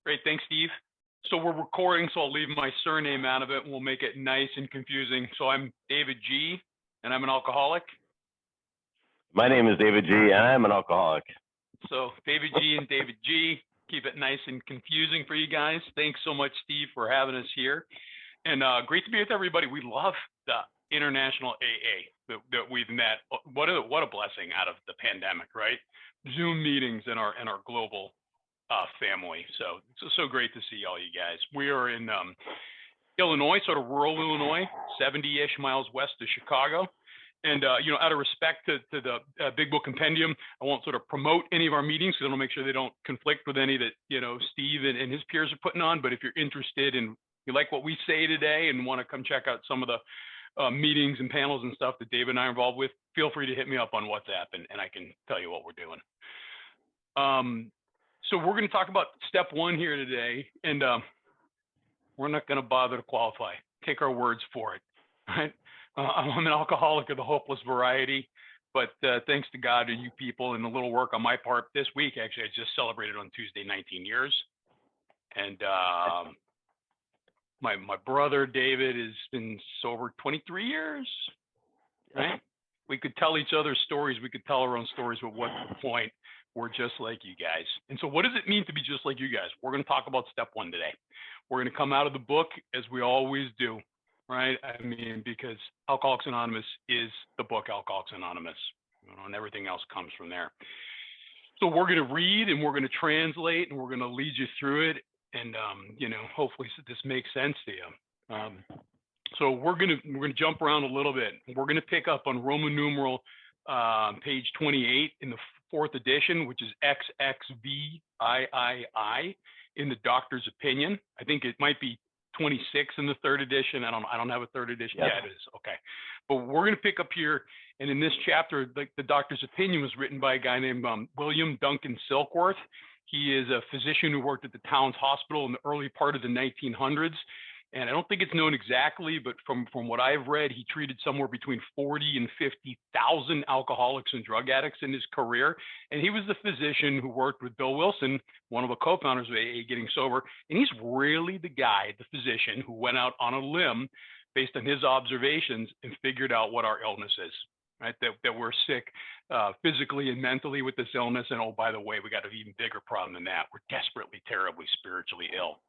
Great. Thanks, Steve. So we're recording, so I'll leave my surname out of it and we'll make it nice and confusing. So I'm David G, and I'm an alcoholic. My name is David G, and I'm an alcoholic. So David G and David G, keep it nice and confusing for you guys. Thanks so much, Steve, for having us here. And great to be with everybody. We love the international AA that we've met. What a blessing out of the pandemic, right? Zoom meetings in our global family. So it's so great to see all you guys. We are in Illinois, sort of rural Illinois, 70-ish miles west of Chicago. And, out of respect to the Big Book Compendium, I won't sort of promote any of our meetings because I want to make sure they don't conflict with any that, Steve and his peers are putting on. But if you're interested and you like what we say today and want to come check out some of the meetings and panels and stuff that David and I are involved with, feel free to hit me up on WhatsApp and I can tell you what we're doing. So we're going to talk about step one here today, and we're not going to bother to qualify. Take our words for it, right? I'm an alcoholic of the hopeless variety, but thanks to God and you people and a little work on my part this week, actually, I just celebrated on Tuesday 19 years. And my brother, David, has been sober 23 years, right? We could tell each other stories. We could tell our own stories, but what's the point? We're just like you guys. And so what does it mean to be just like you guys? We're going to talk about step one today. We're going to come out of the book as we always do, right? I mean, because Alcoholics Anonymous is the book Alcoholics Anonymous, and everything else comes from there. So we're going to read and we're going to translate and we're going to lead you through it. And, hopefully this makes sense to you. So we're going to jump around a little bit. We're going to pick up on Roman numeral page 28 in the 4th edition, which is XXVIII in the doctor's opinion. I think it might be 26 in the 3rd edition. I don't have a 3rd edition. Yes. Yeah, it is. Okay. But we're going to pick up here. And in this chapter, the doctor's opinion was written by a guy named William Duncan Silkworth. He is a physician who worked at the Towns Hospital in the early part of the 1900s. And I don't think it's known exactly, but from what I've read, he treated somewhere between 40 and 50,000 alcoholics and drug addicts in his career. And he was the physician who worked with Bill Wilson, one of the co-founders of AA Getting Sober. And he's really the guy, the physician, who went out on a limb based on his observations and figured out what our illness is, right? That we're sick physically and mentally with this illness. And oh, by the way, we got an even bigger problem than that. We're desperately, terribly spiritually ill.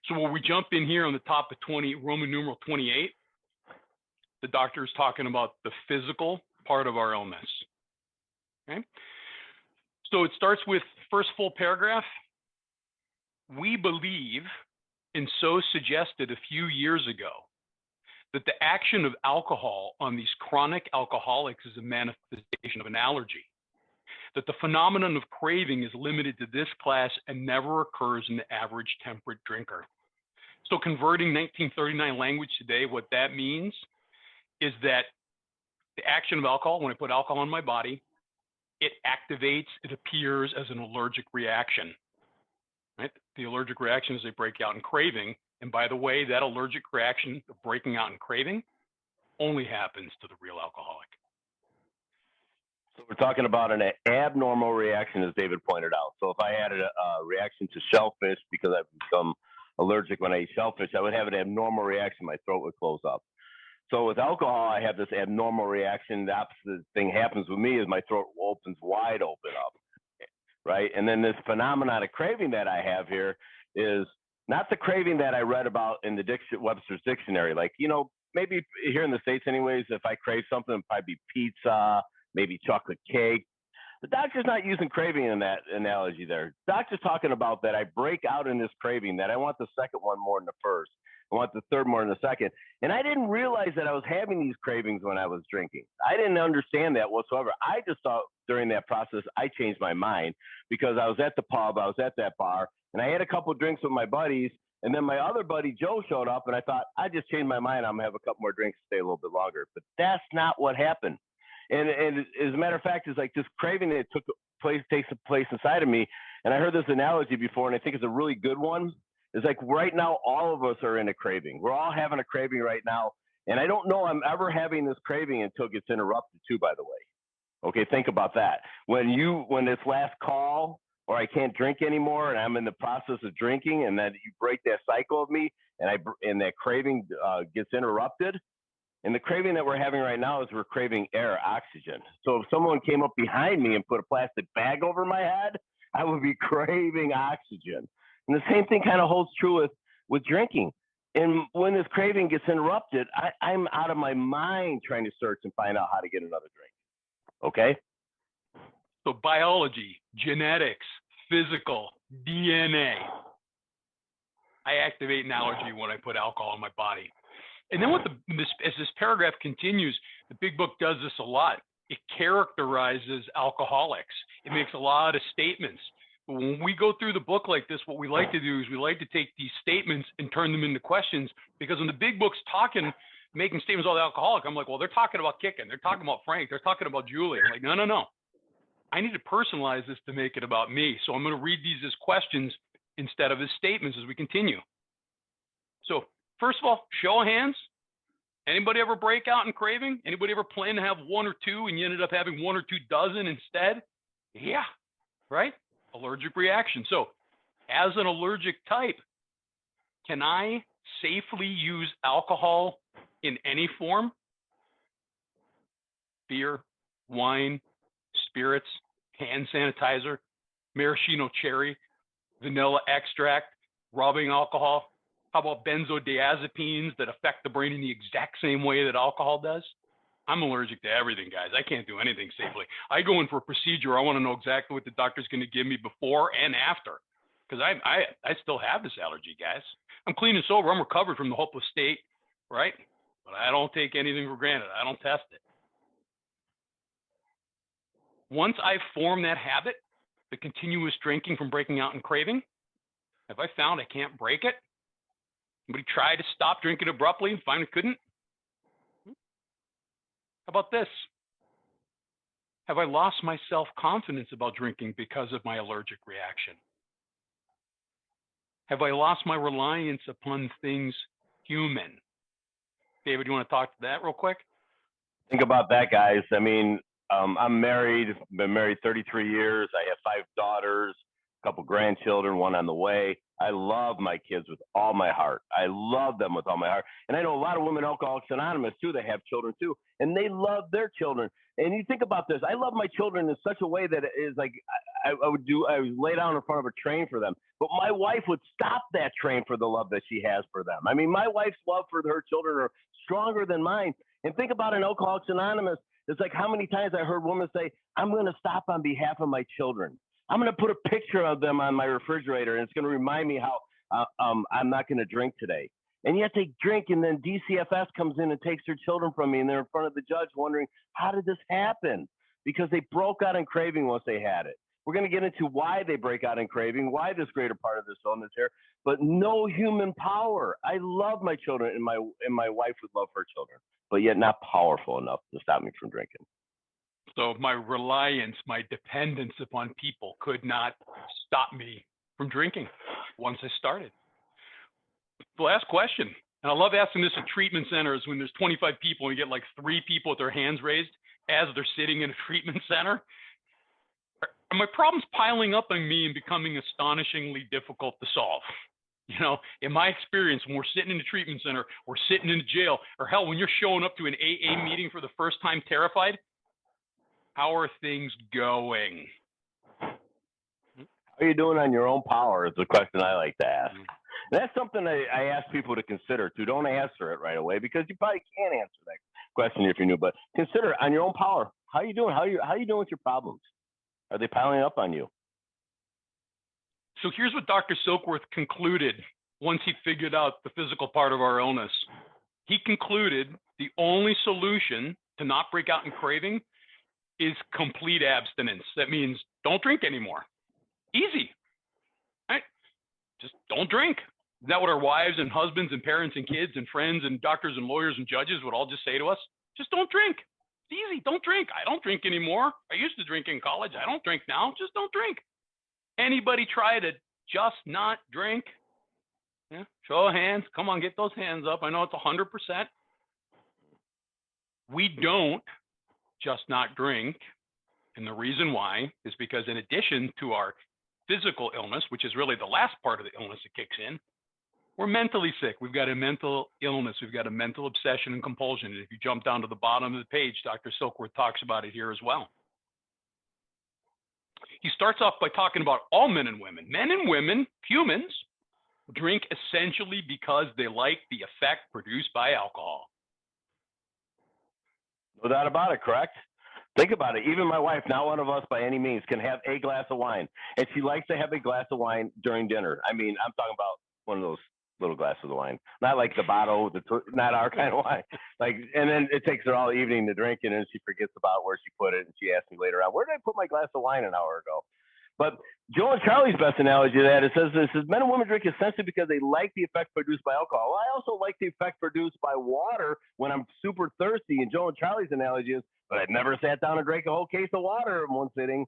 So when we jump in here on the top of Roman numeral 28, the doctor is talking about the physical part of our illness. Okay. So it starts with first full paragraph. We believe, and so suggested a few years ago, that the action of alcohol on these chronic alcoholics is a manifestation of an allergy, that the phenomenon of craving is limited to this class and never occurs in the average temperate drinker. So converting 1939 language today, what that means is that the action of alcohol, when I put alcohol in my body, it activates, it appears as an allergic reaction, right? The allergic reaction is they break out in craving. And by the way, that allergic reaction of breaking out in craving only happens to the real alcoholic. So we're talking about an abnormal reaction, as David pointed out. So if I had a reaction to shellfish because I've become allergic when I eat shellfish, I would have an abnormal reaction. My throat would close up. So with alcohol, I have this abnormal reaction. The opposite thing happens with me is my throat opens wide open up, right? And then this phenomenon of craving that I have here is not the craving that I read about in the Webster's Dictionary. Like, maybe here in the States anyways, if I crave something, it'd probably be pizza, maybe chocolate cake. The doctor's not using craving in that analogy there. The doctor's talking about that I break out in this craving, that I want the second one more than the first. I want the third more than the second. And I didn't realize that I was having these cravings when I was drinking. I didn't understand that whatsoever. I just thought during that process, I changed my mind because I was at the pub, I was at that bar, and I had a couple of drinks with my buddies. And then my other buddy, Joe, showed up, and I thought, I just changed my mind. I'm going to have a couple more drinks to stay a little bit longer. But that's not what happened. And as a matter of fact, it's like this craving that takes place inside of me. And I heard this analogy before, and I think it's a really good one. It's like right now, all of us are in a craving. We're all having a craving right now. And I don't know I'm ever having this craving until it gets interrupted too, by the way. Okay, think about that. When this last call or I can't drink anymore, and I'm in the process of drinking, and then you break that cycle of me, and that craving gets interrupted. And the craving that we're having right now is we're craving air, oxygen. So if someone came up behind me and put a plastic bag over my head, I would be craving oxygen. And the same thing kind of holds true with drinking. And when this craving gets interrupted, I'm out of my mind trying to search and find out how to get another drink. Okay? So biology, genetics, physical, DNA. I activate an allergy when I put alcohol in my body. And then as this paragraph continues, the big book does this a lot. It characterizes alcoholics. It makes a lot of statements. But when we go through the book like this, what we like to do is we like to take these statements and turn them into questions, because when the big book's making statements about the alcoholic, I'm like, well, they're talking about Kicken. They're talking about Frank. They're talking about Julie. I'm like, no. I need to personalize this to make it about me. So I'm going to read these as questions instead of as statements as we continue. So first of all, show of hands. Anybody ever break out in craving? Anybody ever plan to have one or two and you ended up having 1 or 2 dozen instead? Yeah, right? Allergic reaction. So as an allergic type, can I safely use alcohol in any form? Beer, wine, spirits, hand sanitizer, maraschino cherry, vanilla extract, rubbing alcohol. How about benzodiazepines that affect the brain in the exact same way that alcohol does? I'm allergic to everything, guys. I can't do anything safely. I go in for a procedure. I want to know exactly what the doctor's going to give me before and after, because I still have this allergy, guys. I'm clean and sober. I'm recovered from the hopeless state, right? But I don't take anything for granted. I don't test it. Once I form that habit, the continuous drinking from breaking out and craving, have I found I can't break it? Anybody tried to stop drinking abruptly and finally couldn't? How about this? Have I lost my self-confidence about drinking because of my allergic reaction? Have I lost my reliance upon things human? David, you want to talk to that real quick? Think about that, guys. I mean, I'm married, been married 33 years. I have 5 daughters, a couple grandchildren, one on the way. I love my kids with all my heart. I love them with all my heart. And I know a lot of women Alcoholics Anonymous too, that have children too, and they love their children. And you think about this, I love my children in such a way that it is like I would lay down in front of a train for them. But my wife would stop that train for the love that she has for them. I mean, my wife's love for her children are stronger than mine. And think about an Alcoholics Anonymous. It's like how many times I heard women say, I'm going to stop on behalf of my children. I'm going to put a picture of them on my refrigerator, and it's going to remind me how I'm not going to drink today. And yet they drink, and then DCFS comes in and takes their children from me, and they're in front of the judge wondering, how did this happen? Because they broke out in craving once they had it. We're going to get into why they break out in craving, why this greater part of this illness here, but no human power. I love my children, and my wife would love her children, but yet not powerful enough to stop me from drinking. So my reliance, my dependence upon people could not stop me from drinking once I started. The last question, and I love asking this at treatment centers when there's 25 people and you get like 3 people with their hands raised as they're sitting in a treatment center. Are my problems piling up on me and becoming astonishingly difficult to solve? You know, in my experience, when we're sitting in a treatment center, we're sitting in a jail, or hell, when you're showing up to an AA meeting for the first time terrified, how are things going? How are you doing on your own power is the question I like to ask. And that's something I ask people to consider too. Don't answer it right away, because you probably can't answer that question if you're new, but consider on your own power. How are you doing? How are you doing with your problems? Are they piling up on you? So here's what Dr. Silkworth concluded once he figured out the physical part of our illness. He concluded the only solution to not break out in craving is complete abstinence. That means don't drink anymore. Easy, right? Just don't drink. Is that what our wives and husbands and parents and kids and friends and doctors and lawyers and judges would all just say to us? Just don't drink. It's easy. Don't drink. I don't drink anymore. I used to drink in college. I don't drink now. Just don't drink. Anybody try to just not drink? Yeah. Show of hands. Come on, get those hands up. I know it's 100%. We don't just not drink. And the reason why is because in addition to our physical illness, which is really the last part of the illness that kicks in. We're mentally sick. We've got a mental illness. We've got a mental obsession and compulsion. And if you jump down to the bottom of the page, Dr. Silkworth talks about it here as well. He starts off by talking about all men and women. Men and women, humans, drink essentially because they like the effect produced by alcohol. No doubt about it, correct? Think about it. Even my wife, not one of us by any means, can have a glass of wine. And she likes to have a glass of wine during dinner. I mean, I'm talking about one of those little glasses of wine, not like the bottle, not our kind of wine. Like, and then it takes her all evening to drink, and then she forgets about where she put it, and she asks me later on, where did I put my glass of wine an hour ago? But Joe and Charlie's best analogy to that, it says men and women drink essentially because they like the effect produced by alcohol. Well, I also like the effect produced by water when I'm super thirsty. And Joe and Charlie's analogy is, but I've never sat down and drank a whole case of water in one sitting.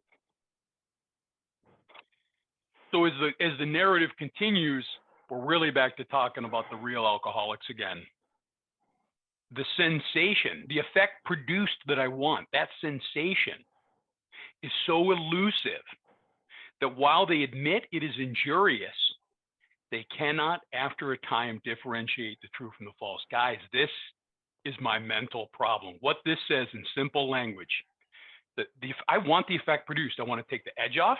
So as the narrative continues, we're really back to talking about the real alcoholics again. The sensation, the effect produced that I want, that sensation is so elusive that while they admit it is injurious, they cannot, after a time, differentiate the true from the false. Guys, this is my mental problem. What this says in simple language, I want the effect produced. I want to take the edge off.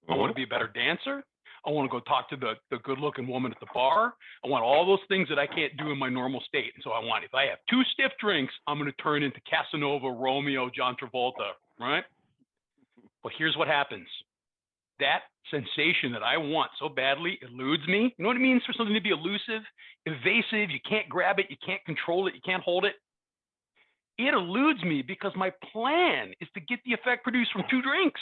I want to be a better dancer. I want to go talk to the good-looking woman at the bar. I want all those things that I can't do in my normal state. And so I want, if I have 2 stiff drinks, I'm going to turn into Casanova, Romeo, John Travolta, right? But here's what happens. That sensation that I want so badly eludes me. You know what it means for something to be elusive, evasive? You can't grab it. You can't control it. You can't hold it. It eludes me because my plan is to get the effect produced from 2 drinks.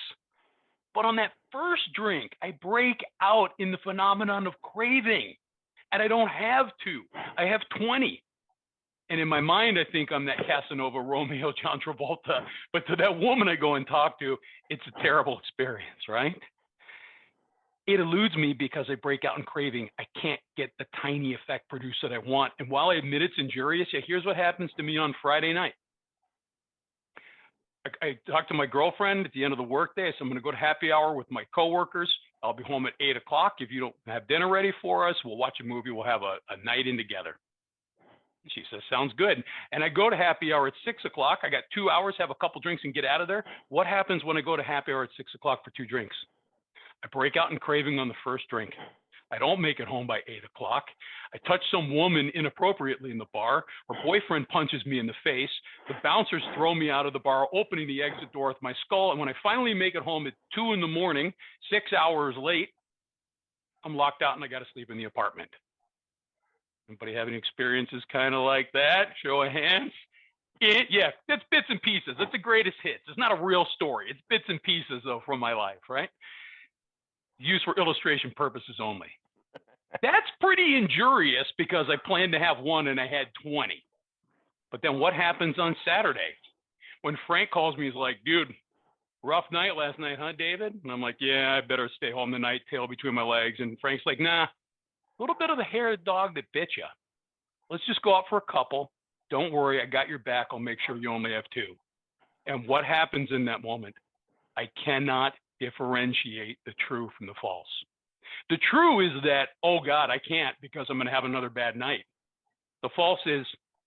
But on that first drink, I break out in the phenomenon of craving. And I don't have 2. I have 20. And in my mind, I think I'm that Casanova, Romeo, John Travolta. But to that woman I go and talk to, it's a terrible experience, right? It eludes me because I break out in craving. I can't get the tiny effect produced that I want. And while I admit it's injurious, here's what happens to me on Friday night. I talked to my girlfriend at the end of the workday. I said, I'm going to go to happy hour with my coworkers. I'll be home at 8 o'clock. If you don't have dinner ready for us, we'll watch a movie. We'll have a night in together. She says, sounds good. And I go to happy hour at 6 o'clock. I got 2 hours, have a couple drinks and get out of there. What happens when I go to happy hour at 6 o'clock for 2 drinks? I break out in craving on the first drink. I don't make it home by 8 o'clock. I touch some woman inappropriately in the bar. Her boyfriend punches me in the face. The bouncers throw me out of the bar, opening the exit door with my skull. And when I finally make it home at 2 in the morning, 6 hours late, I'm locked out and I got to sleep in the apartment. Anybody have any experiences kind of like that? Show of hands. Yeah, that's bits and pieces. That's the greatest hits. It's not a real story. It's bits and pieces, though, from my life, right? Used for illustration purposes only. That's pretty injurious because I planned to have 1 and I had 20. But then what happens on Saturday? When Frank calls me, he's like, dude, rough night last night, huh, David? And I'm like, yeah, I better stay home tonight, tail between my legs. And Frank's like, nah, a little bit of the hair of the dog that bit you. Let's just go out for a couple. Don't worry, I got your back. I'll make sure you only have 2. And what happens in that moment? I cannot differentiate the true from the false. The true is that, oh God, I can't because I'm going to have another bad night. The false is,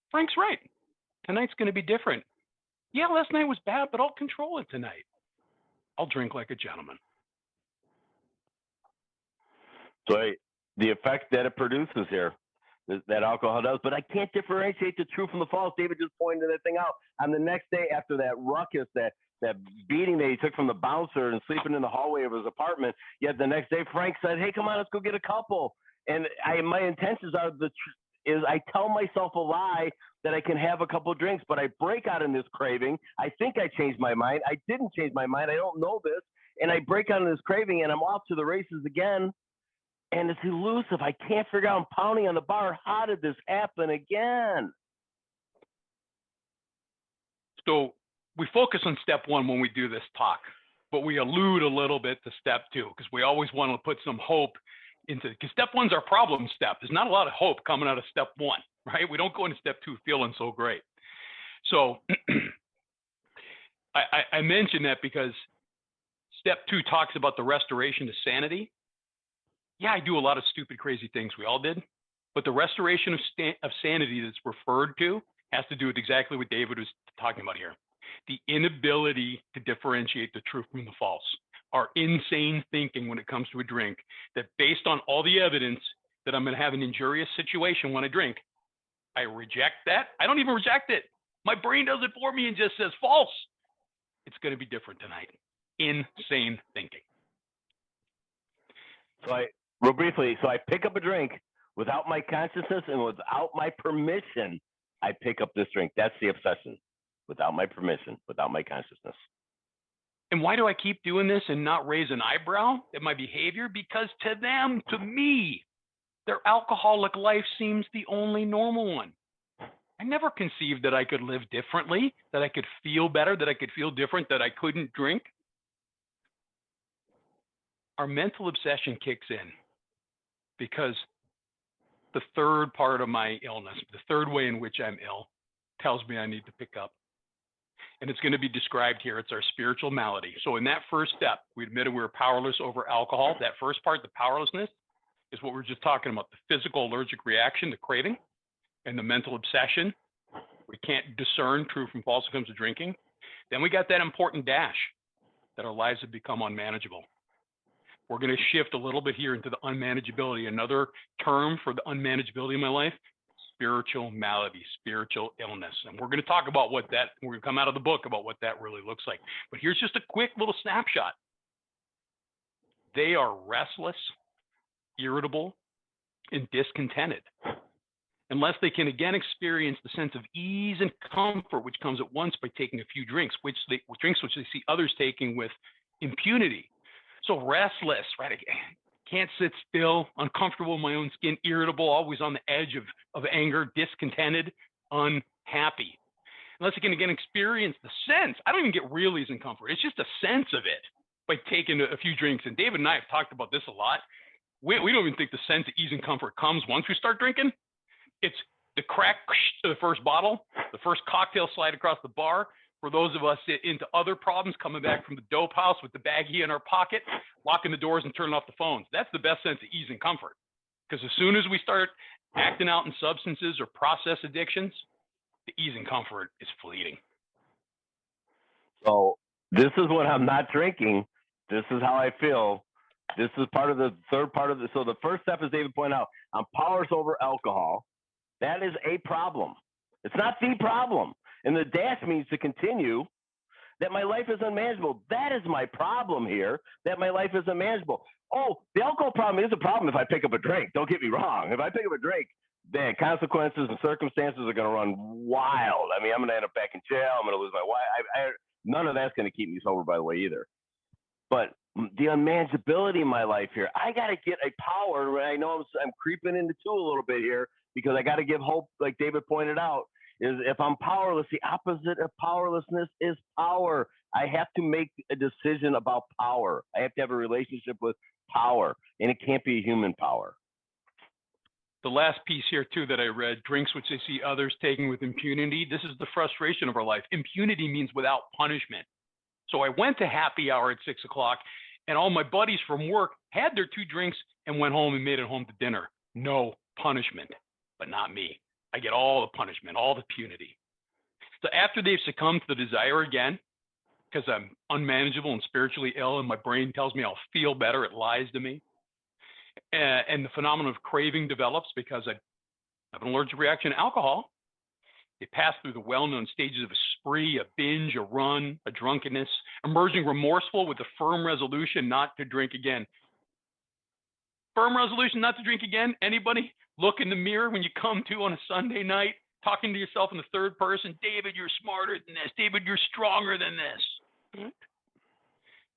Frank's right. Tonight's going to be different. Yeah, last night was bad, but I'll control it tonight. I'll drink like a gentleman. So the effect that it produces here, that alcohol does, but I can't differentiate the true from the false. David just pointed that thing out. On the next day after that ruckus, that beating that he took from the bouncer and sleeping in the hallway of his apartment, yet the next day Frank said, hey, come on, let's go get a couple. And my intentions are I tell myself a lie that I can have a couple drinks, but I break out in this craving. I think I changed my mind. I didn't change my mind. I don't know this. And I break out in this craving and I'm off to the races again. And it's elusive. I can't figure out. I'm pounding on the bar. How did this happen again? So we focus on step 1 when we do this talk, but we allude a little bit to step 2 because we always want to put some hope into, because step 1's our problem step. There's not a lot of hope coming out of step 1, right? We don't go into step 2 feeling so great. So I mention that because Step 2 talks about the restoration to sanity. Yeah, I do a lot of stupid, crazy things. We all did. But the restoration of sanity that's referred to has to do with exactly what David was talking about here. The inability to differentiate the truth from the false. Our insane thinking when it comes to a drink, that based on all the evidence that I'm going to have an injurious situation when I drink, I reject that. I don't even reject it. My brain does it for me and just says false. It's going to be different tonight. Insane thinking. So real briefly, I pick up a drink without my consciousness and without my permission. I pick up this drink. That's the obsession. Without my permission, without my consciousness. And why do I keep doing this and not raise an eyebrow at my behavior? Because to them, to me, their alcoholic life seems the only normal one. I never conceived that I could live differently, that I could feel better, that I could feel different, that I couldn't drink. Our mental obsession kicks in because the third part of my illness, the third way in which I'm ill, tells me I need to pick up. And it's going to be described here. It's our spiritual malady. So in that first step, we admitted we were powerless over alcohol. That first part, the powerlessness, is what we're just talking about, the physical allergic reaction, the craving, and the mental obsession. We can't discern true from false when it comes to drinking. Then we got that important dash, that our lives have become unmanageable. We're going to shift a little bit here into the unmanageability. Another term for the unmanageability in my life, spiritual malady, spiritual illness. And we're going to talk about what that, we're going to come out of the book about what that really looks like. But here's just a quick little snapshot. They are restless, irritable, and discontented. Unless they can again experience the sense of ease and comfort which comes at once by taking a few drinks, which they see others taking with impunity. So restless, right? I can't sit still, uncomfortable in my own skin, irritable, always on the edge of anger, discontented, unhappy. Unless I can again experience the sense, I don't even get real ease and comfort. It's just a sense of it by taking a few drinks. And David and I have talked about this a lot. We don't even think the sense of ease and comfort comes once we start drinking. It's the crack to the first bottle, the first cocktail slide across the bar. For those of us into other problems, coming back from the dope house with the baggie in our pocket, locking the doors and turning off the phones. That's the best sense of ease and comfort. Because as soon as we start acting out in substances or process addictions, the ease and comfort is fleeting. So this is when I'm not drinking. This is how I feel. This is part of the third part of the. So the first step, as David pointed out, I'm powerless over alcohol. That is a problem. It's not the problem. And the dash means to continue, that my life is unmanageable. That is my problem here, that my life is unmanageable. Oh, the alcohol problem is a problem if I pick up a drink. Don't get me wrong. If I pick up a drink, then consequences and circumstances are going to run wild. I mean, I'm going to end up back in jail. I'm going to lose my wife. None of that's going to keep me sober, by the way, either. But the unmanageability in my life here, I got to get a power. I know I'm creeping into two a little bit here because I got to give hope, like David pointed out. Is if I'm powerless, the opposite of powerlessness is power. I have to make a decision about power. I have to have a relationship with power, and it can't be a human power. The last piece here, too, that I read, drinks which they see others taking with impunity. This is the frustration of our life. Impunity means without punishment. So I went to happy hour at 6 o'clock, and all my buddies from work had their 2 drinks and went home and made it home to dinner. No punishment, but not me. I get all the punishment, all the punity. So after they've succumbed to the desire again, because I'm unmanageable and spiritually ill and my brain tells me I'll feel better, it lies to me. And the phenomenon of craving develops because I have an allergic reaction to alcohol. They pass through the well-known stages of a spree, a binge, a run, a drunkenness, emerging remorseful with a firm resolution not to drink again. Firm resolution not to drink again? Anybody? Look in the mirror when you come to on a Sunday night, talking to yourself in the third person. David, you're smarter than this. David, you're stronger than this.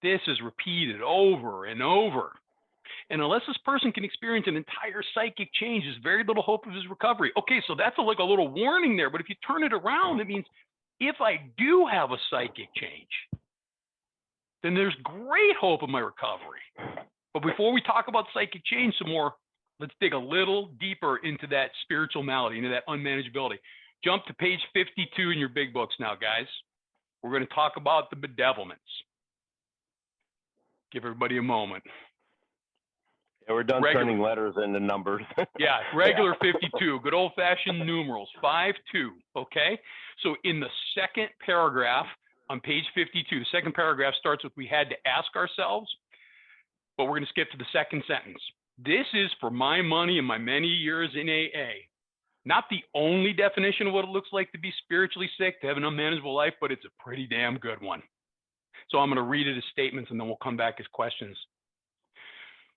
This is repeated over and over. And unless this person can experience an entire psychic change, there's very little hope of his recovery. Okay, so that's like a little warning there. But if you turn it around, it means if I do have a psychic change, then there's great hope of my recovery. But before we talk about psychic change some more, let's dig a little deeper into that spiritual malady, into that unmanageability. Jump to page 52 in your big books now, guys. We're going to talk about the bedevilments. Give everybody a moment. Yeah, we're done turning letters into numbers. Yeah, regular 52, good old-fashioned numerals, 5-2, okay? So in the second paragraph on page 52, the second paragraph starts with, we had to ask ourselves, but we're going to skip to the second sentence. This is for my money and my many years in AA. Not the only definition of what it looks like to be spiritually sick, to have an unmanageable life, but it's a pretty damn good one. So I'm going to read it as statements, and then we'll come back as questions.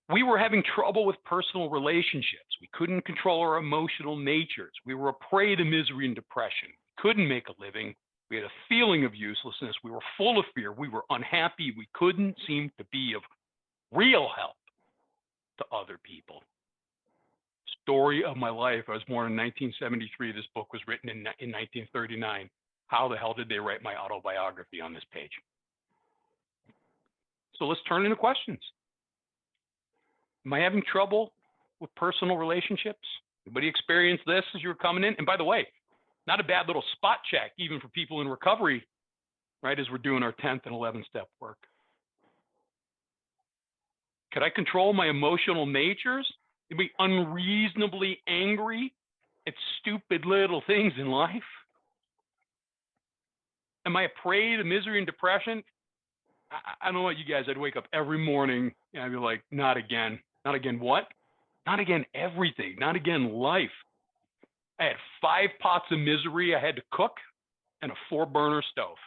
We were having trouble with personal relationships. We couldn't control our emotional natures. We were a prey to misery and depression. We couldn't make a living. We had a feeling of uselessness. We were full of fear. We were unhappy. We couldn't seem to be of real help to other people. Story of my life. I was born in 1973. This book was written in 1939. How the hell did they write my autobiography on this page? So let's turn into questions. Am I having trouble with personal relationships? Anybody experience this as you were coming in? And by the way, not a bad little spot check, even for people in recovery, right, as we're doing our 10th and 11th step work. Could I control my emotional natures? To be unreasonably angry at stupid little things in life? Am I a prey to misery and depression? I don't know about you guys. I'd wake up every morning and I'd be like, not again. Not again what? Not again everything. Not again life. I had 5 pots of misery I had to cook and a 4-burner stove.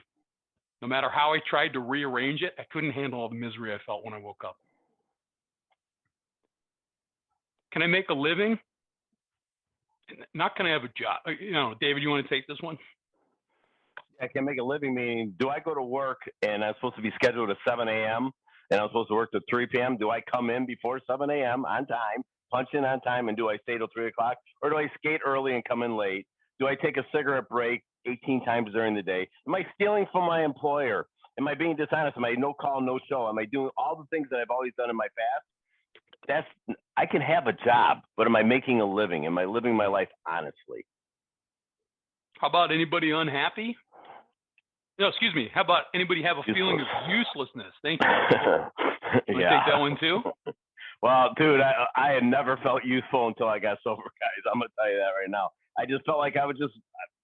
No matter how I tried to rearrange it, I couldn't handle all the misery I felt when I woke up. Can I make a living? Not can I have a job? You know, David, you want to take this one? I can make a living, meaning do I go to work and I'm supposed to be scheduled at 7 a.m. and I'm supposed to work till 3 p.m.? Do I come in before 7 a.m. on time, punch in on time, and do I stay till 3 o'clock? Or do I skate early and come in late? Do I take a cigarette break 18 times during the day? Am I stealing from my employer? Am I being dishonest? Am I no call, no show? Am I doing all the things that I've always done in my past? I can have a job, but am I making a living? Am I living my life honestly? How about anybody unhappy? No, excuse me. How about anybody have a feeling of uselessness? Thank you. You Yeah. take that one too? Well, dude, I had never felt useful until I got sober, guys. I'm going to tell you that right now. I just felt like I was just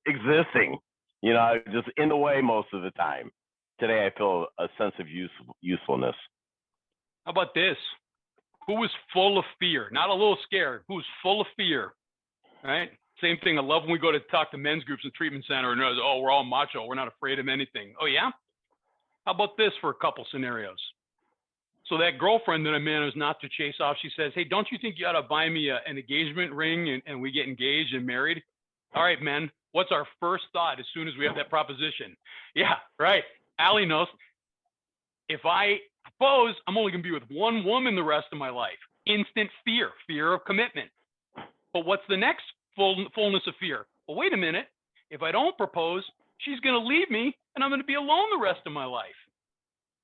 existing, you know, I was just in the way most of the time. Today, I feel a sense of usefulness. How about this? Who was full of fear? Not a little scared. Who was full of fear? Right? Same thing. I love when we go to talk to men's groups in the treatment center and oh, we're all macho. We're not afraid of anything. Oh, yeah? How about this for a couple scenarios? So that girlfriend that I managed not to chase off, she says, hey, don't you think you ought to buy me an engagement ring and we get engaged and married? All right, men, what's our first thought as soon as we have that proposition? Yeah, right. Allie knows. If I propose, I'm only going to be with one woman the rest of my life. Instant fear, fear of commitment. But what's the next fullness of fear? Well, wait a minute. If I don't propose, she's going to leave me and I'm going to be alone the rest of my life.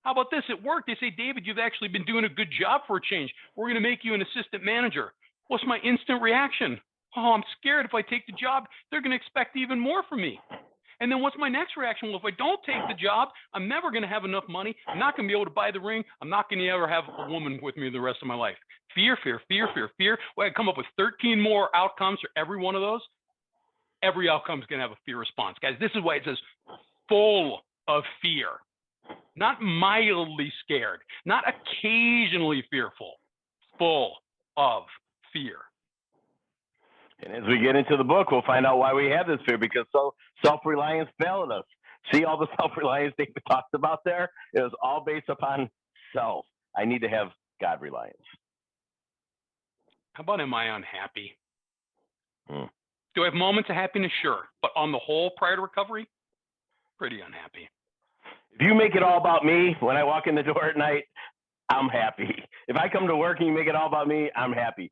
How about this at work? They say, David, you've actually been doing a good job for a change. We're going to make you an assistant manager. What's my instant reaction? Oh, I'm scared if I take the job, they're going to expect even more from me. And then what's my next reaction? Well, if I don't take the job, I'm never going to have enough money. I'm not going to be able to buy the ring. I'm not going to ever have a woman with me the rest of my life. Fear, fear, fear, fear, fear. Well, I come up with 13 more outcomes for every one of those. Every outcome is going to have a fear response. Guys, this is why it says full of fear. Not mildly scared, not occasionally fearful, full of fear. And as we get into the book, we'll find out why we have this fear, because self-reliance failed us. See all the self-reliance David talked about there? It was all based upon self. I need to have God reliance. How about am I unhappy? Do I have moments of happiness? Sure. But on the whole, prior to recovery, pretty unhappy. If you make it all about me when I walk in the door at night, I'm happy. If I come to work and you make it all about me, I'm happy.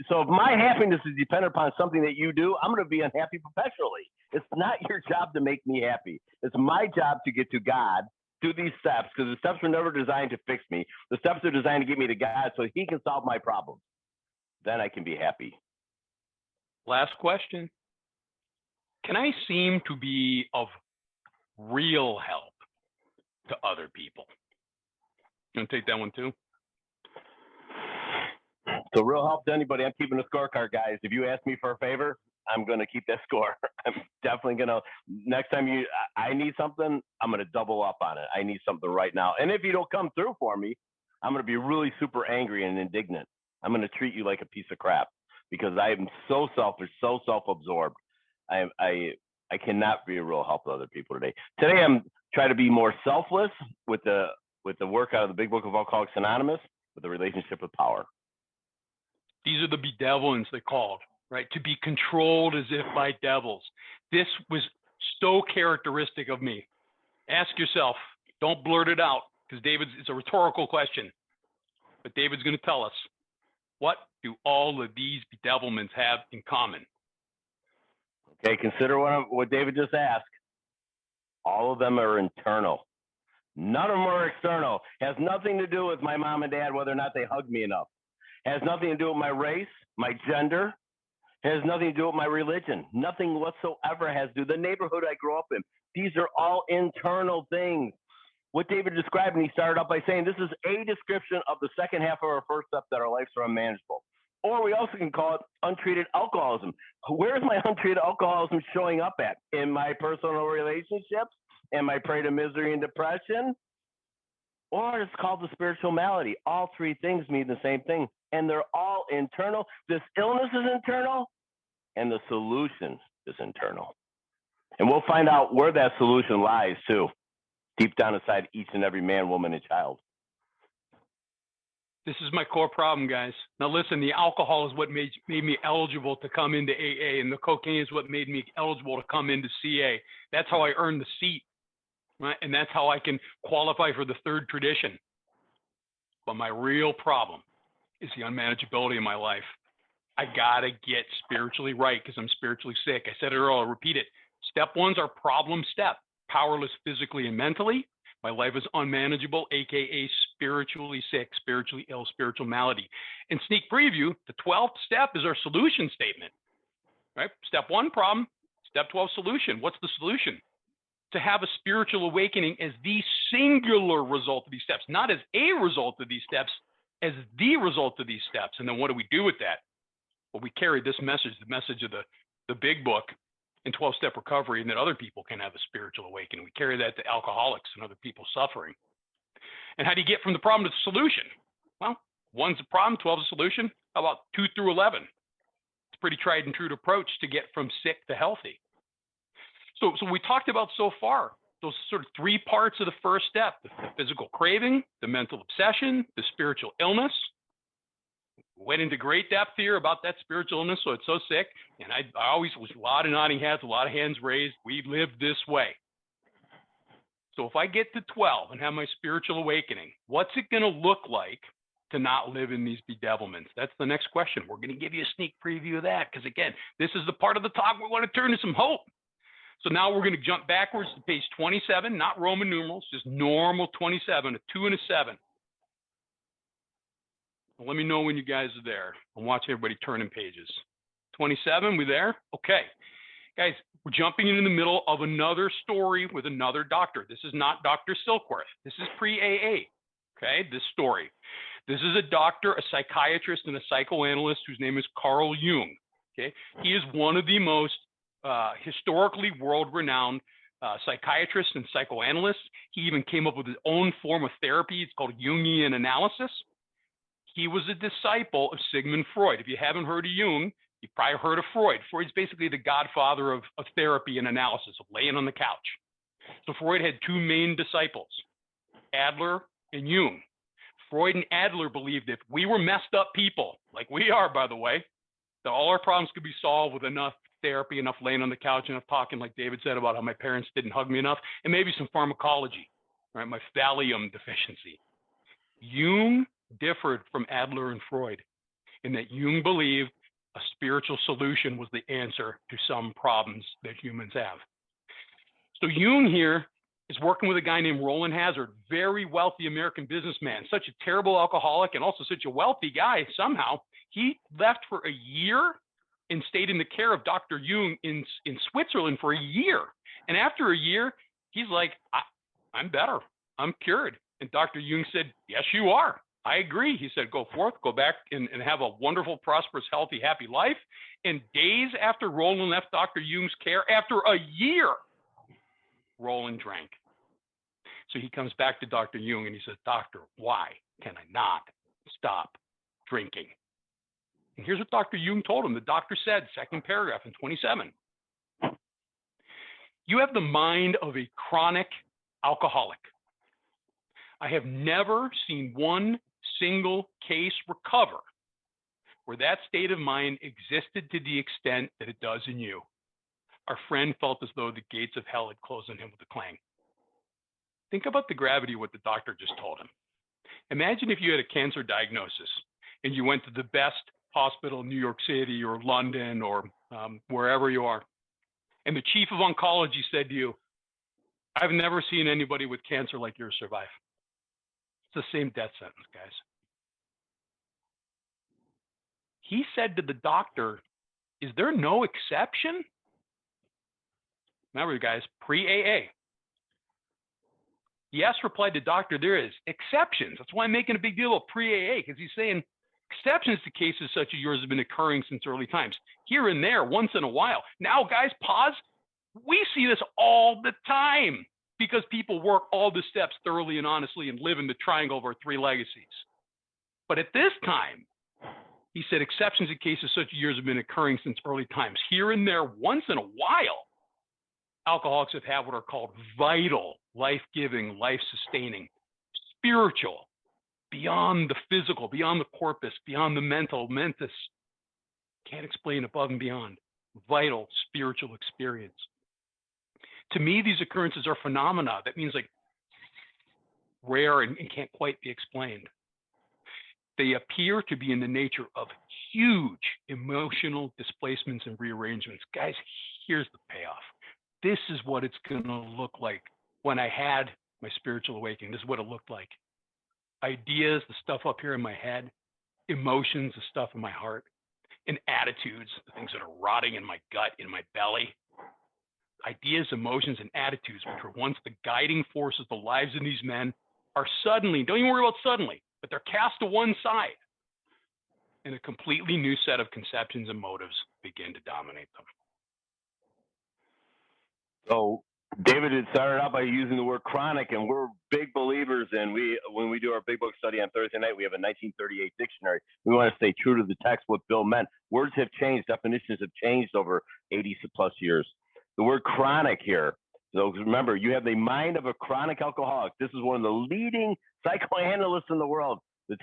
So if my happiness is dependent upon something that you do, I'm going to be unhappy perpetually. It's not your job to make me happy. It's my job to get to God through these steps, because the steps were never designed to fix me. The steps are designed to get me to God so he can solve my problems. Then I can be happy. Last question. Can I seem to be of real help to other people? You want to take that one too? So real help to anybody. I'm keeping a scorecard, guys. If you ask me for a favor, I'm going to keep that score. I'm definitely going to, next time I need something, I'm going to double up on it. I need something right now. And if you don't come through for me, I'm going to be really super angry and indignant. I'm going to treat you like a piece of crap because I am so selfish, so self-absorbed. I cannot be a real help to other people today. Today, I'm trying to be more selfless with the work out of the Big Book of Alcoholics Anonymous with the relationship with power. These are the bedevilings they called, right? To be controlled as if by devils. This was so characteristic of me. Ask yourself, don't blurt it out, because it's a rhetorical question. But David's going to tell us, what do all of these bedevilments have in common? Okay, consider what David just asked. All of them are internal. None of them are external. Has nothing to do with my mom and dad, whether or not they hug me enough. Has nothing to do with my race, my gender. Has nothing to do with my religion. Nothing whatsoever has to do with the neighborhood I grew up in. These are all internal things. What David described, and he started off by saying, this is a description of the second half of our first step, that our lives are unmanageable. Or we also can call it untreated alcoholism. Where is my untreated alcoholism showing up at? In my personal relationships? Am I prey to misery and depression? Or it's called the spiritual malady. All three things mean the same thing, and they're all internal. This illness is internal, and the solution is internal. And we'll find out where that solution lies, too, deep down inside each and every man, woman, and child. This is my core problem, guys. Now listen, the alcohol is what made me eligible to come into AA, and the cocaine is what made me eligible to come into CA. That's how I earned the seat, right? And that's how I can qualify for the third tradition. But my real problem is the unmanageability of my life. I gotta get spiritually right because I'm spiritually sick. I said it earlier, I'll repeat it. Step one's our problem step. Powerless physically and mentally. My life is unmanageable, AKA spiritually sick, spiritually ill, spiritual malady. And sneak preview, the 12th step is our solution statement, right? Step one, problem. Step 12, solution. What's the solution? To have a spiritual awakening as the singular result of these steps, not as a result of these steps, as the result of these steps. And then what do we do with that? Well, we carry this message, the message of the big book, in 12-step recovery, and that other people can have a spiritual awakening. We carry that to alcoholics and other people suffering. And how do you get from the problem to the solution? Well, 1's the problem, 12's the solution. How about 2 through 11? It's a pretty tried and true approach to get from sick to healthy. So we talked about so far, those sort of 3 parts of the first step: the physical craving, the mental obsession, the spiritual illness. Went into great depth here about that spiritual illness, so it's so sick. And I always was a lot of nodding heads, a lot of hands raised. We live this way. So if I get to 12 and have my spiritual awakening, what's it going to look like to not live in these bedevilments? That's the next question. We're going to give you a sneak preview of that because, again, this is the part of the talk we want to turn to some hope. So now we're going to jump backwards to page 27, not Roman numerals, just normal 27, a 2 and a 7. Let me know when you guys are there. I'll watch everybody turning pages. 27, we there? Okay. Guys, we're jumping in the middle of another story with another doctor. This is not Dr. Silkworth. This is pre-AA, okay, this story. This is a doctor, a psychiatrist, and a psychoanalyst whose name is Carl Jung, okay? He is one of the most historically world-renowned psychiatrists and psychoanalysts. He even came up with his own form of therapy. It's called Jungian analysis. He was a disciple of Sigmund Freud. If you haven't heard of Jung, you've probably heard of Freud. Freud's basically the godfather of therapy and analysis, of laying on the couch. So Freud had 2 main disciples, Adler and Jung. Freud and Adler believed if we were messed up people, like we are, by the way, that all our problems could be solved with enough therapy, enough laying on the couch, enough talking, like David said, about how my parents didn't hug me enough, and maybe some pharmacology, right? My thallium deficiency. Jung differed from Adler and Freud in that Jung believed a spiritual solution was the answer to some problems that humans have. So Jung here is working with a guy named Roland Hazard, very wealthy American businessman, such a terrible alcoholic and also such a wealthy guy somehow. He left for a year and stayed in the care of Dr. Jung in Switzerland for a year. And after a year, he's like, I'm better. I'm cured. And Dr. Jung said, yes, you are. I agree. He said, go forth, go back and have a wonderful, prosperous, healthy, happy life. And days after Roland left Dr. Jung's care, after a year, Roland drank. So he comes back to Dr. Jung and he says, doctor, why can I not stop drinking? And here's what Dr. Jung told him. The doctor said, second paragraph in 27, you have the mind of a chronic alcoholic. I have never seen one single case recover where that state of mind existed to the extent that it does in you. Our friend felt as though the gates of hell had closed on him with a clang. Think about the gravity of what the doctor just told him. Imagine if you had a cancer diagnosis and you went to the best hospital in New York City or London or wherever you are, and the chief of oncology said to you, I've never seen anybody with cancer like yours survive. It's the same death sentence, guys. He said to the doctor, is there no exception? Remember, guys, pre-AA. Yes, replied the doctor, there is exceptions. That's why I'm making a big deal of pre-AA, because he's saying exceptions to cases such as yours have been occurring since early times. Here and there, once in a while. Now, guys, pause. We see this all the time because people work all the steps thoroughly and honestly and live in the triangle of our three legacies. But at this time, he said exceptions to cases such as yours have been occurring since early times. Here and there, once in a while, alcoholics have had what are called vital, life-giving, life-sustaining, spiritual, beyond the physical, beyond the corpus, beyond the mental, mentis. Can't explain above and beyond. Vital spiritual experience. To me, these occurrences are phenomena. That means like rare and can't quite be explained. They appear to be in the nature of huge emotional displacements and rearrangements. Guys, here's the payoff. This is what it's going to look like when I had my spiritual awakening. This is what it looked like. Ideas, the stuff up here in my head, emotions, the stuff in my heart, and attitudes, the things that are rotting in my gut, in my belly. Ideas, emotions, and attitudes, which were once the guiding forces of the lives of these men, are suddenly, don't even worry about suddenly, but they're cast to one side. And a completely new set of conceptions and motives begin to dominate them. So David had started out by using the word chronic, and we're big believers in, when we do our big book study on Thursday night, we have a 1938 dictionary. We want to stay true to the text, what Bill meant. Words have changed, definitions have changed over 80 plus years. The word chronic here, so remember, you have the mind of a chronic alcoholic. This is one of the leading psychoanalysts in the world that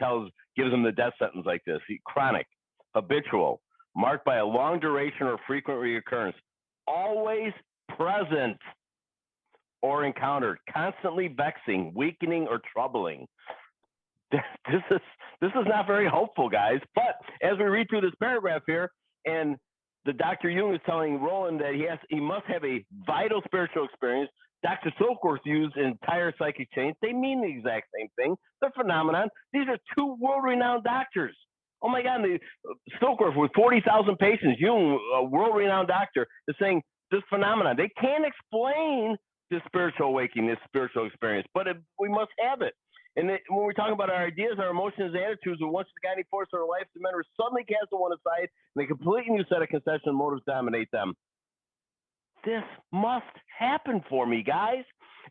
gives them the death sentence like this. Chronic, habitual, marked by a long duration or frequent reoccurrence, always present or encountered, constantly vexing, weakening, or troubling. This is not very hopeful, guys. But as we read through this paragraph here, and the Dr. Jung is telling Roland that he must have a vital spiritual experience. Dr. Silkworth used an entire psychic change. They mean the exact same thing. They're phenomenon. These are two world-renowned doctors. Oh my God, Silkworth with 40,000 patients, Jung, a world-renowned doctor, is saying this phenomenon. They can't explain this spiritual awakening, this spiritual experience, but we must have it. And when we talk about our ideas, our emotions, and attitudes, and once the guiding force of our life, the men are suddenly cast to one side, and a completely new set of conceptions and motives dominate them. This must happen for me, guys.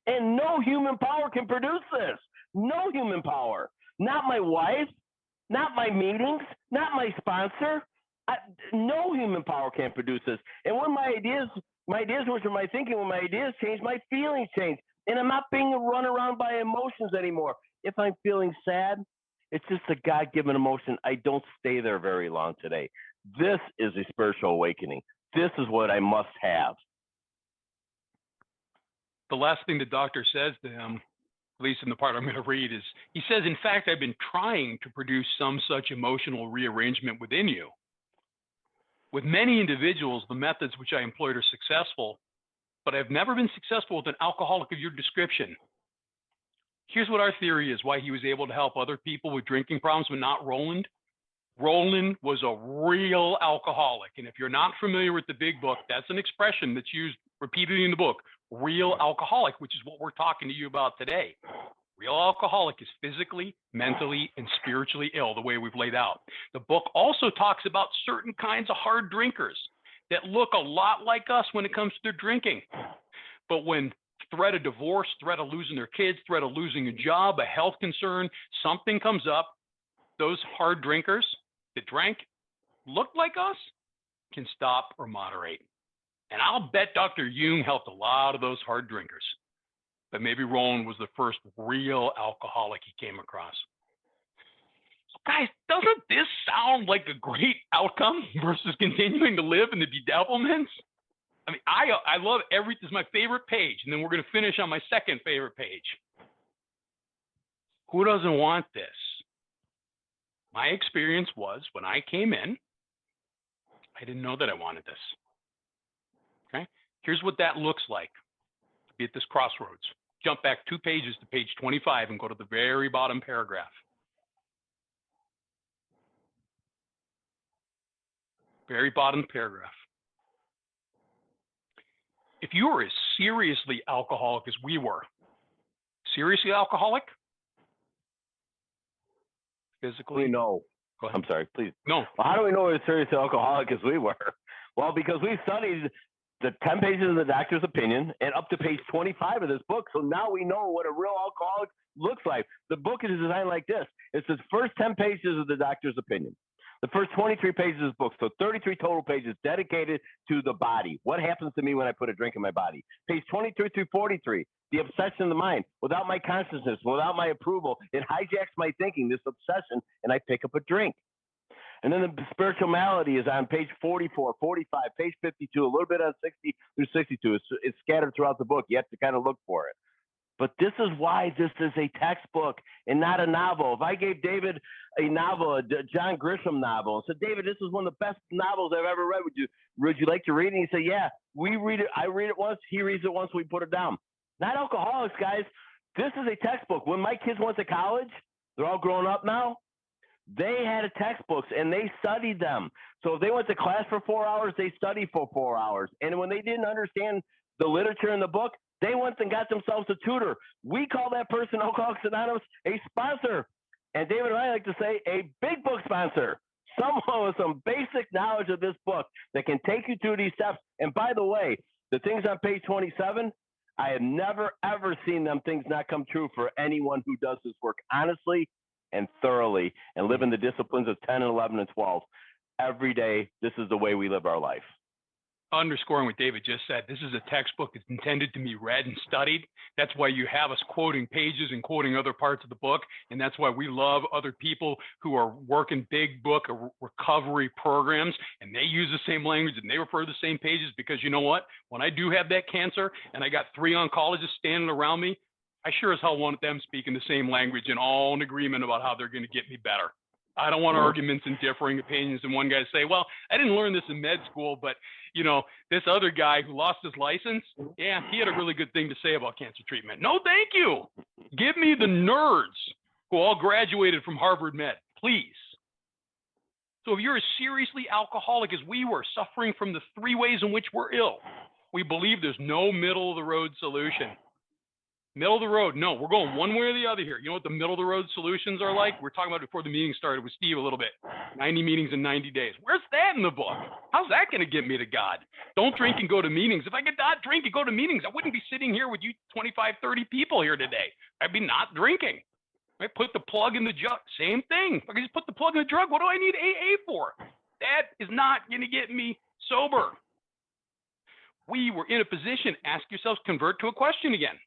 And no human power can produce this. No human power. Not my wife, not my meetings, not my sponsor. No human power can produce this. And when my ideas, which are my thinking, when my ideas change, my feelings change. And I'm not being run around by emotions anymore. If I'm feeling sad, it's just a God-given emotion. I don't stay there very long today. This is a spiritual awakening. This is what I must have. The last thing the doctor says to him, at least in the part I'm going to read, is he says, in fact, I've been trying to produce some such emotional rearrangement within you. With many individuals, the methods which I employed are successful, but I've never been successful with an alcoholic of your description. Here's what our theory is, why he was able to help other people with drinking problems, but not Roland. Roland was a real alcoholic. And if you're not familiar with the big book, that's an expression that's used repeatedly in the book, real alcoholic, which is what we're talking to you about today. Real alcoholic is physically, mentally, and spiritually ill, the way we've laid out. The book also talks about certain kinds of hard drinkers that look a lot like us when it comes to their drinking. But when threat of divorce, threat of losing their kids, threat of losing a job, a health concern, something comes up, those hard drinkers that drank, looked like us, can stop or moderate. And I'll bet Dr. Jung helped a lot of those hard drinkers. But maybe Roland was the first real alcoholic he came across. So guys, doesn't this sound like a great outcome versus continuing to live in the bedevilments? I mean, I love this is my favorite page, and then we're going to finish on my second favorite page. Who doesn't want this? My experience was when I came in, I didn't know that I wanted this. Okay? Here's what that looks like. Be at this crossroads. Jump back 2 pages to page 25 and go to the very bottom paragraph. Very bottom paragraph. If you were as seriously alcoholic as we were, seriously alcoholic? Physically? No. I'm sorry, please. No. Well, how do we know we're serious alcoholic as we were? Well, because we studied the 10 pages of the doctor's opinion and up to page 25 of this book. So now we know what a real alcoholic looks like. The book is designed like this. It's the first 10 pages of the doctor's opinion. The first 23 pages of this book, so 33 total pages dedicated to the body. What happens to me when I put a drink in my body? Page 23 through 43, the obsession of the mind. Without my consciousness, without my approval, it hijacks my thinking, this obsession, and I pick up a drink. And then the spiritual malady is on page 44, 45, page 52, a little bit on 60 through 62. It's scattered throughout the book. You have to kind of look for it. But this is why this is a textbook and not a novel. If I gave David a novel, a John Grisham novel, and said, David, this is one of the best novels I've ever read. Would you like to read it? And he said, yeah, we read it. I read it once. He reads it once. We put it down. Not alcoholics, guys. This is a textbook. When my kids went to college, they're all grown up now. They had textbooks and they studied them. So if they went to class for 4 hours, they studied for 4 hours. And when they didn't understand the literature in the book, they went and got themselves a tutor. We call that person, Alcoholics Anonymous, a sponsor. And David and I like to say a big book sponsor. Someone with some basic knowledge of this book that can take you through these steps. And by the way, the things on page 27, I have never, ever seen them things not come true for anyone who does this work honestly and thoroughly and live in the disciplines of 10 and 11 and 12. Every day, this is the way we live our life. Underscoring what David just said, this is a textbook that's intended to be read and studied. That's why you have us quoting pages and quoting other parts of the book. And that's why we love other people who are working big book or recovery programs, and they use the same language and they refer to the same pages, because you know what? When I do have that cancer and I got 3 oncologists standing around me, I sure as hell want them speaking the same language and all in agreement about how they're going to get me better. I don't want arguments and differing opinions and one guy say, well, I didn't learn this in med school, but, you know, this other guy who lost his license, yeah, he had a really good thing to say about cancer treatment. No, thank you. Give me the nerds who all graduated from Harvard Med, please. So if you're as seriously alcoholic as we were, suffering from the 3 ways in which we're ill, we believe there's no middle of the road solution. Middle of the road. No, we're going one way or the other here. You know what the middle of the road solutions are like? We're talking about it before the meeting started with Steve a little bit. 90 meetings in 90 days. Where's that in the book? How's that going to get me to God? Don't drink and go to meetings. If I could not drink and go to meetings, I wouldn't be sitting here with you 25, 30 people here today. I'd be not drinking. I put the plug in the jug. Same thing. If I could just put the plug in the drug, what do I need AA for? That is not going to get me sober. We were in a position, ask yourselves, convert to a question again.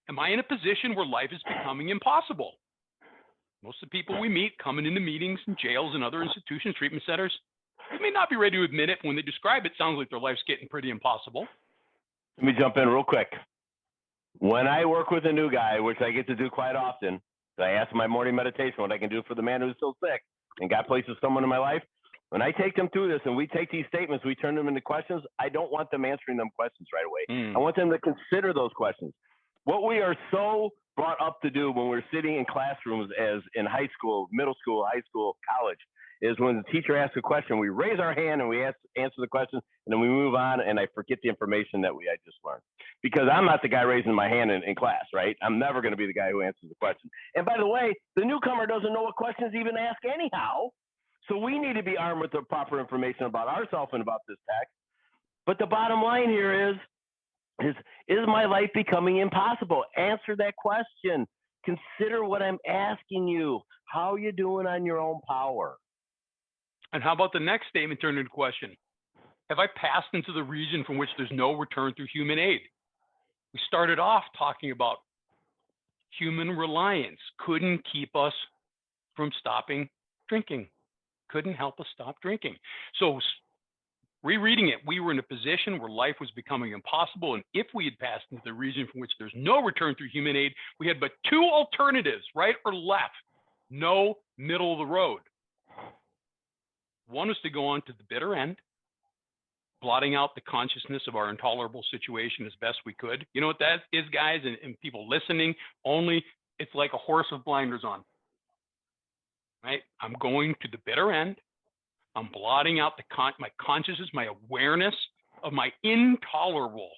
Am I in a position where life is becoming impossible? Most of the people we meet coming into meetings and jails and other institutions, treatment centers, they may not be ready to admit it. When they describe it, sounds like their life's getting pretty impossible. Let me jump in real quick. When I work with a new guy, which I get to do quite often, I ask my morning meditation what I can do for the man who's still sick and God places someone in my life. When I take them through this and we take these statements, we turn them into questions, I don't want them answering them questions right away. I want them to consider those questions. What we are so brought up to do when we're sitting in classrooms as in high school, middle school, high school, college, is when the teacher asks a question, we raise our hand and we answer the question, and then we move on, and I forget the information that I just learned. Because I'm not the guy raising my hand in class, right? I'm never going to be the guy who answers the question. And by the way, the newcomer doesn't know what questions even ask anyhow. So we need to be armed with the proper information about ourselves and about this text. But the bottom line here is my life becoming impossible? Answer that question. Consider what I'm asking you. How are you doing on your own power? And how about the next statement turned into question? Have I passed into the region from which there's no return through human aid? We started off talking about human reliance couldn't keep us from stopping drinking, couldn't help us stop drinking. So rereading it, we were in a position where life was becoming impossible. And if we had passed into the region from which there's no return through human aid, we had but two alternatives, right or left, no middle of the road. One was to go on to the bitter end, blotting out the consciousness of our intolerable situation as best we could. You know what that is, guys, and people listening only, it's like a horse with blinders on, right? I'm going to the bitter end. I'm blotting out my consciousness, my awareness of my intolerable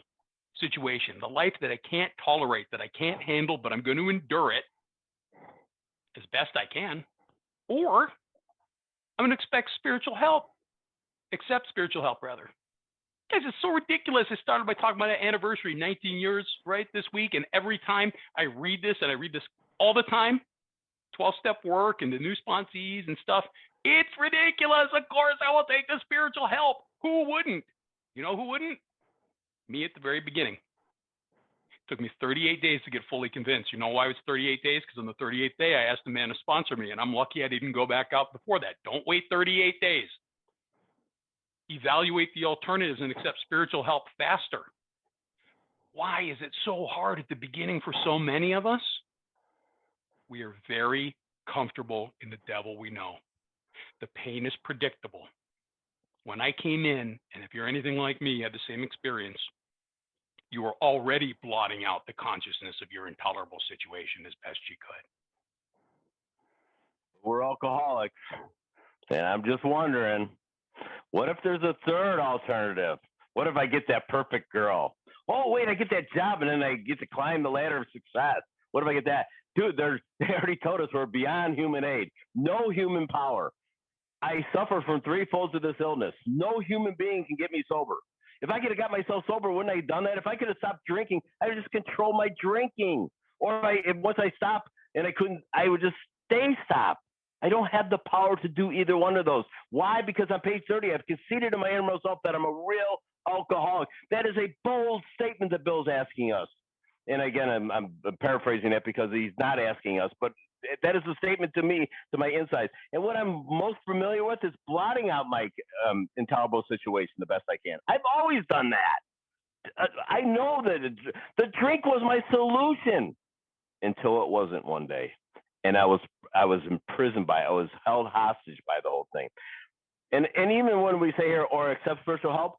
situation, the life that I can't tolerate, that I can't handle, but I'm going to endure it as best I can. Or I'm going to accept spiritual help, rather. Guys, it's so ridiculous. I started by talking about an anniversary, 19 years, right, this week. And every time I read this, and I read this all the time, 12-step work and the new sponsees and stuff, it's ridiculous. Of course, I will take the spiritual help. Who wouldn't? You know who wouldn't? Me at the very beginning. It took me 38 days to get fully convinced. You know why it was 38 days? Because on the 38th day, I asked the man to sponsor me, and I'm lucky I didn't go back out before that. Don't wait 38 days. Evaluate the alternatives and accept spiritual help faster. Why is it so hard at the beginning for so many of us? We are very comfortable in the devil we know. The pain is predictable. When I came in, and if you're anything like me, you had the same experience, you were already blotting out the consciousness of your intolerable situation as best you could. We're alcoholics. And I'm just wondering, what if there's a third alternative? What if I get that perfect girl? Oh, wait, I get that job and then I get to climb the ladder of success. What if I get that? Dude, they already told us we're beyond human aid. No human power. I suffer from 3 folds of this illness. No human being can get me sober. If I could have got myself sober, wouldn't I have done that? If I could have stopped drinking, I would just control my drinking. Or if once I stopped and I couldn't, I would just stay stopped. I don't have the power to do either one of those. Why? Because on page 30, I've conceded to my innermost self that I'm a real alcoholic. That is a bold statement that Bill's asking us. And again, I'm paraphrasing that because he's not asking us, but that is a statement to me, to my insides. And what I'm most familiar with is blotting out my intolerable situation the best I can. I've always done that. I know that the drink was my solution until it wasn't one day. And I was imprisoned by it. I was held hostage by the whole thing. And even when we say here, or accept spiritual help,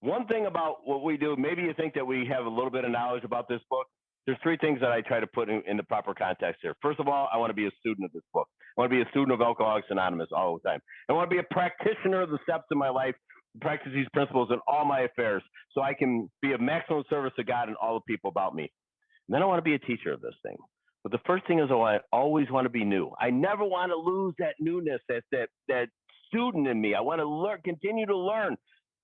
one thing about what we do, maybe you think that we have a little bit of knowledge about this book. There's 3 things that I try to put in the proper context here. First of all, I want to be a student of this book. I want to be a student of Alcoholics Anonymous all the time. I want to be a practitioner of the steps in my life, practice these principles in all my affairs so I can be of maximum service to God and all the people about me. And then I want to be a teacher of this thing. But the first thing is I always want to be new. I never want to lose that newness, that student in me. I want to learn, continue to learn.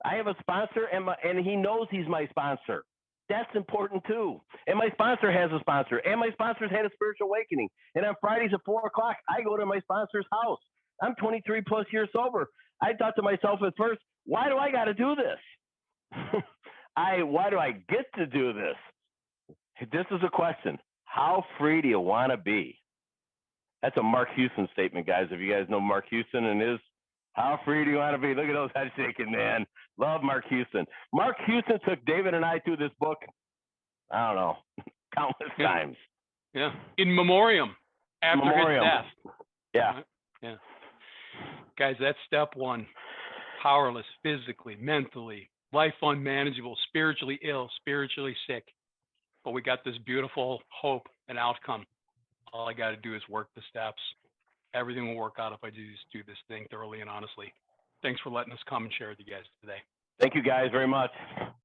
I have a sponsor, and he knows he's my sponsor. That's important too. And my sponsor has a sponsor, and my sponsor's had a spiritual awakening. And on Fridays at 4 o'clock, I go to my sponsor's house. I'm 23 plus years sober. I thought to myself at first, why do I got to do this? Why do I get to do this? This is a question. How free do you want to be? That's a Mark Houston statement, guys. If you guys know Mark Houston and his, how free do you want to be? Look at those heads shaking, man. Love Mark Houston. Mark Houston took David and I through this book, I don't know, countless times. Yeah. In memoriam. After his death. Yeah. Yeah. Guys, that's step 1. Powerless physically, mentally, life unmanageable, spiritually ill, spiritually sick. but we got this beautiful hope and outcome. All I got to do is work the steps. Everything will work out if I just do this thing thoroughly and honestly. Thanks for letting us come and share with you guys today. Thank you guys very much.